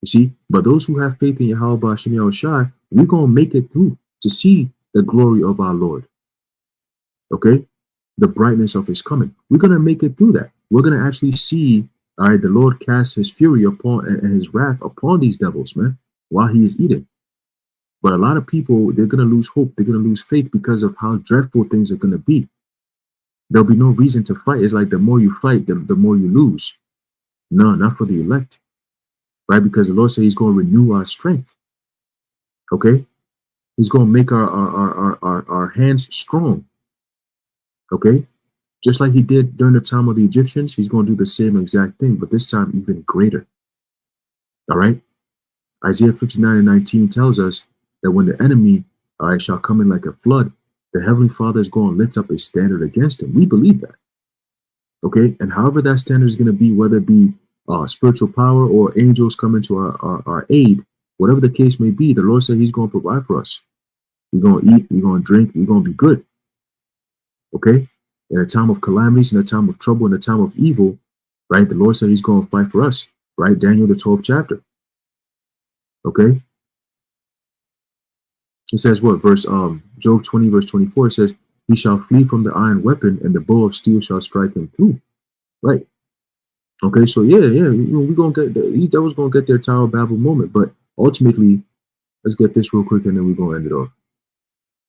You see, but those who have faith in Yahweh Ba'ashem Yahushai, we're going to make it through to see the glory of our Lord. Okay? The brightness of his coming. We're going to make it through that. We're going to actually see, all right, the Lord cast his fury upon and his wrath upon these devils, man, while he is eating. But a lot of people, they're going to lose hope. They're going to lose faith because of how dreadful things are going to be. There'll be no reason to fight. It's like the more you fight, the more you lose. No, not for the elect. Right? Because the Lord said he's going to renew our strength. Okay? He's going to make our hands strong. Okay? Just like he did during the time of the Egyptians, he's going to do the same exact thing, but this time even greater. All right. Isaiah 59:19 tells us that when the enemy, all right, shall come in like a flood, the Heavenly Father is going to lift up a standard against him. We believe that. Okay. And however that standard is going to be, whether it be spiritual power or angels coming to our aid, whatever the case may be, the Lord said he's going to provide for us. We're going to eat, we're going to drink, we're going to be good. Okay. In a time of calamities, in a time of trouble, in a time of evil, right? The Lord said he's going to fight for us, right? Daniel, the 12th chapter. Okay. It says what? Job 20, verse 24 says, he shall flee from the iron weapon and the bow of steel shall strike him through. Right. Okay. So yeah, we're going to get, these devils going to get their Tower of Babel moment. But ultimately, let's get this real quick and then we're going to end it off.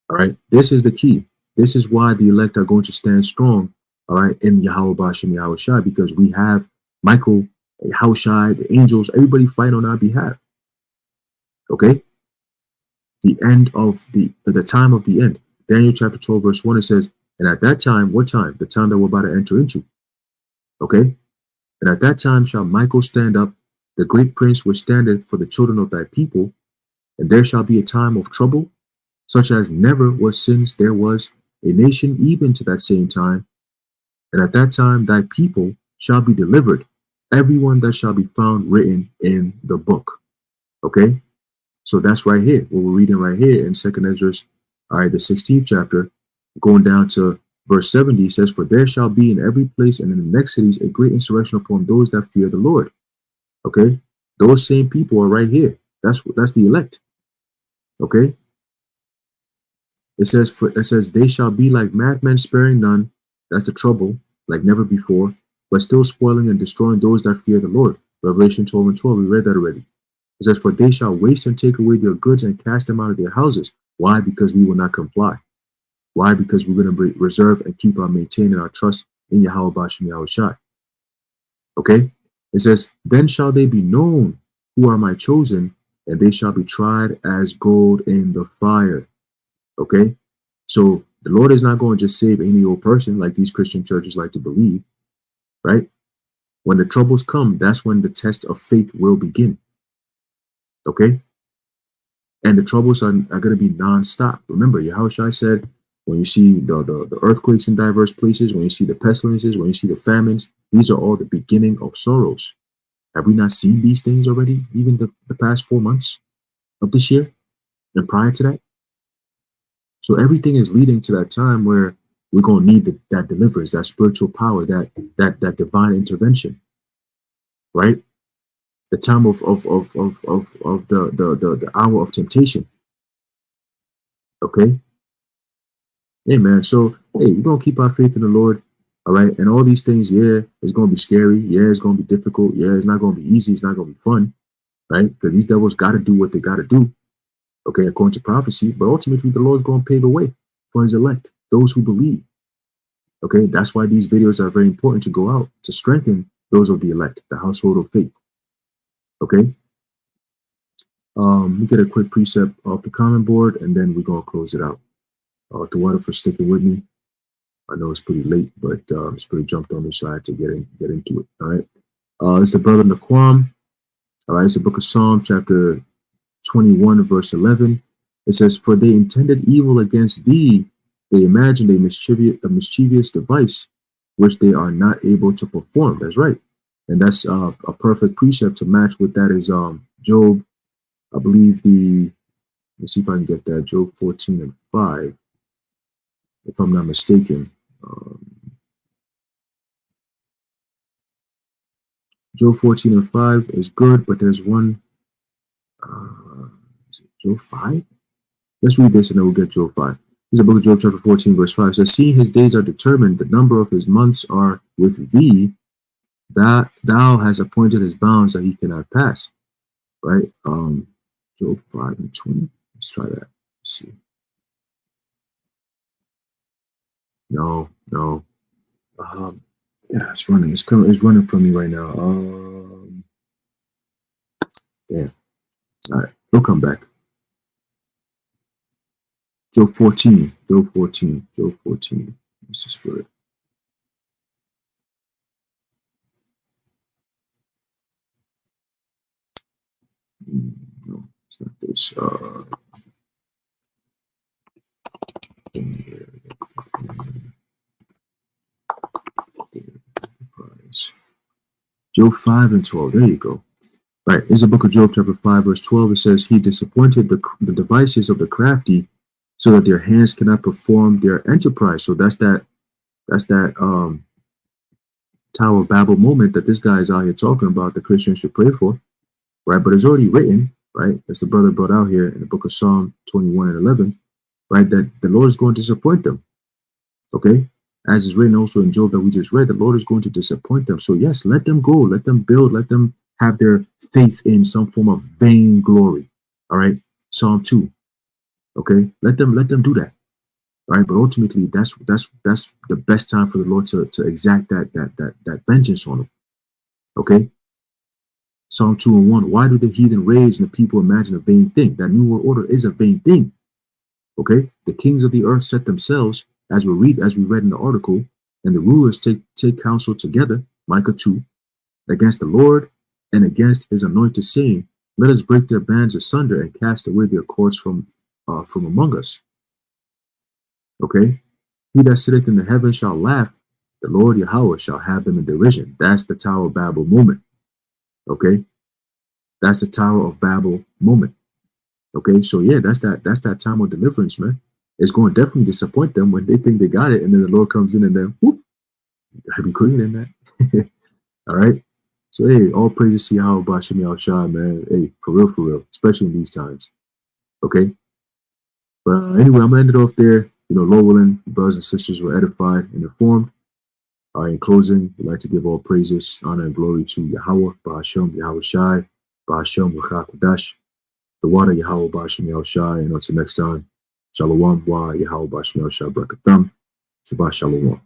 All right. This is the key. This is why the elect are going to stand strong, all right, in Yahweh Bashem Yahweh Shai, because we have Michael, Yahushai, the angels, everybody fighting on our behalf. Okay. The end of the time of the end. Daniel chapter 12, verse 1, it says, and at that time, what time? The time that we're about to enter into. Okay. And at that time shall Michael stand up, the great prince which standeth for the children of thy people, and there shall be a time of trouble, such as never was since there was a nation even to that same time. And at that time thy people shall be delivered, everyone that shall be found written in the book. Okay? So that's right here, what we're reading right here in 2nd Ezra, all right, the 16th chapter, going down to verse 70, says, for there shall be in every place and in the next cities a great insurrection upon those that fear the Lord. Okay? Those same people are right here. That's the elect. Okay? It says they shall be like madmen sparing none. That's the trouble, like never before, but still spoiling and destroying those that fear the Lord. Revelation 12:12, we read that already. It says, for they shall waste and take away their goods and cast them out of their houses. Why? Because we will not comply. Why? Because we're going to reserve and keep on maintaining our trust in Yahweh Bashem Yahweh Shai. Okay? It says, then shall they be known who are my chosen, and they shall be tried as gold in the fire. Okay? So the Lord is not going to just save any old person like these Christian churches like to believe, right? When the troubles come, that's when the test of faith will begin. Okay? And the troubles are going to be nonstop. Remember, Yahushua said, when you see the earthquakes in diverse places, when you see the pestilences, when you see the famines, these are all the beginning of sorrows. Have we not seen these things already, even the past 4 months of this year and prior to that? So everything is leading to that time where we're going to need that deliverance, that spiritual power, that divine intervention, right? The time of the hour of temptation. Okay. Hey man, so hey, we're gonna keep our faith in the Lord, all right? And all these things, yeah, it's gonna be scary, yeah, it's gonna be difficult, yeah, it's not gonna be easy, it's not gonna be fun, right? Because these devils gotta do what they gotta do, okay, according to prophecy. But ultimately, the Lord's gonna pave the way for his elect, those who believe. Okay, that's why these videos are very important to go out to strengthen those of the elect, the household of faith. Okay. We get a quick precept off the comment board, and then we're gonna close it out. The water for sticking with me. I know it's pretty late, but it's pretty jumped on me, so I had to get into it. All right. It's the brother Naquam. All right. It's the book of Psalm, chapter 21, verse 11. It says, "For they intended evil against thee; they imagined a mischievous device, which they are not able to perform." That's right, and that's a perfect precept to match with that is Job. I believe let's see if I can get that, Job 14:5, if I'm not mistaken. Job 14:5 is good, but there's one. Is it Job 5? Let's read this and then we'll get Job 5. This is the book of Job, chapter 14, verse 5. It says, "Seeing his days are determined, the number of his months are with thee, that thou hast appointed his bounds that he cannot pass." Right? Job 5:20. Let's try that. Let's see. No. Yeah, it's running. It's running from me right now. Yeah. All right. He'll come back. Job 14. Job 14. Job 14. What's the spirit? It's not this. Job 5 and 12. There you go. Right. Here's the book of Job, chapter 5, verse 12. It says, He disappointed the devices of the crafty so that their hands cannot perform their enterprise. So that's that Tower of Babel moment that this guy is out here talking about the Christians should pray for. Right. But it's already written, right? As the brother brought out here in the book of Psalm 21 and 11, right? That the Lord is going to disappoint them. Okay. As is written also in Job that we just read, the Lord is going to disappoint them. So yes, let them go, let them build, let them have their faith in some form of vain glory. All right. Psalm 2. Okay. Let them do that. All right. But ultimately, that's the best time for the Lord to exact that vengeance on them. Okay. Psalm 2 and 1. Why do the heathen rage and the people imagine a vain thing? That new world order is a vain thing. Okay. The kings of the earth set themselves, as we read in the article, and the rulers take counsel together, Micah 2, against the Lord and against his anointed, saying, Let us break their bands asunder and cast away their cords from among us. Okay? He that sitteth in the heavens shall laugh, the Lord Yahweh shall have them in derision. That's the Tower of Babel moment. Okay? That's the Tower of Babel moment. Okay, so yeah, that's that time of deliverance, man. It's going to definitely disappoint them when they think they got it, and then the Lord comes in and then whoop, you gotta be clean in that. All right. So hey, all praises to Yahweh Bashim Yahushua, man. Hey, for real, especially in these times. Okay. But anyway, I'm gonna end it off there. You know, Lord willing, brothers and sisters were edified and informed. In closing, we'd like to give all praises, honor, and glory to Yahweh, Bashim Yahushai, Bashim Ruchakudash, the water Yahweh Bashim Yahushai, and until next time. Shalom wa Yahweh Bashim Yahushai Brakatham. Shabbat Shalom.